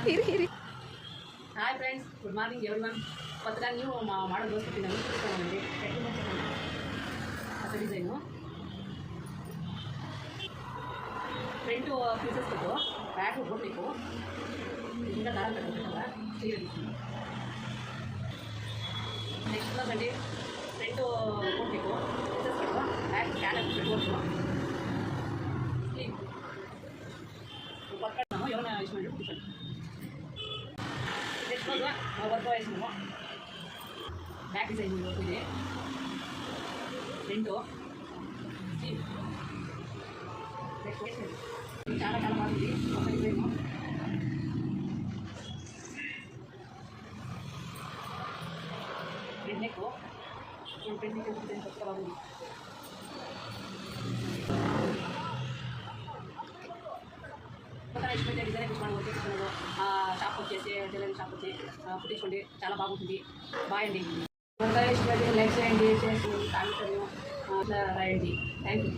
Hi friends, good morning everyone. ಮತ್ತು ನಾನು ನೀವು ಮಾಡೋದು ತೋರಿಸ್ತೀನಿ. ನನಗೆ ಹೊಸ ಡಿಸೈನು ಫ್ರಂಟು ಪೀಸಸ್ ಕೊಟ್ಟು ಬ್ಯಾಟು ಕೊಡಬೇಕು. ಈಗ ದಾರ ತಗೋಬೇಕಲ್ಲ ಸೀರೆ. ನೆಕ್ಸ್ಟ್ ಗಂಟೆ ಫ್ರಂಟು ಕೊಡಬೇಕು, ಪೀಸಸ್ ಕೊಟ್ಟು ಬ್ಯಾಕ್ ಕ್ಯಾನ್ ಕೊಟ್ಟು ಸ್ಲೀವ್ ಪಕ್ಕ ನಾವು ಯಾವ ಯೂಸ್ ಮಾಡಿ ಡಿಫ್ರೆಂಟ್. ನೆಕ್ಸ್ಟ್ ವರ್ಕ್ ವಾಯ್ಸ್ ನಾವು ಬ್ಯಾಕ್ ಡಿಸೈನ್ ಇದೆ, ಫ್ರಂಟು ಸ್ಲೀವ್. నెక్స్ట్ చాలా చాలా బాగుంది ఒక design. Front neck front neck design కొత్తగా బాగుంది. కొత్తగా ఇష్టమైన డిజైన్ తెచ్చుకోవడం వచ్చేస్తున్నాను. షాప్ వచ్చేసి టైలరింగ్ షాప్ వచ్చి కుట్టించుకోండి, చాలా బాగుంటుంది. బాయ్ అండి. కొత్తగా ఇష్టమైన లైక్ చేయండి, చేసి కామెంట్ అట్లా రాయండి. Thank you.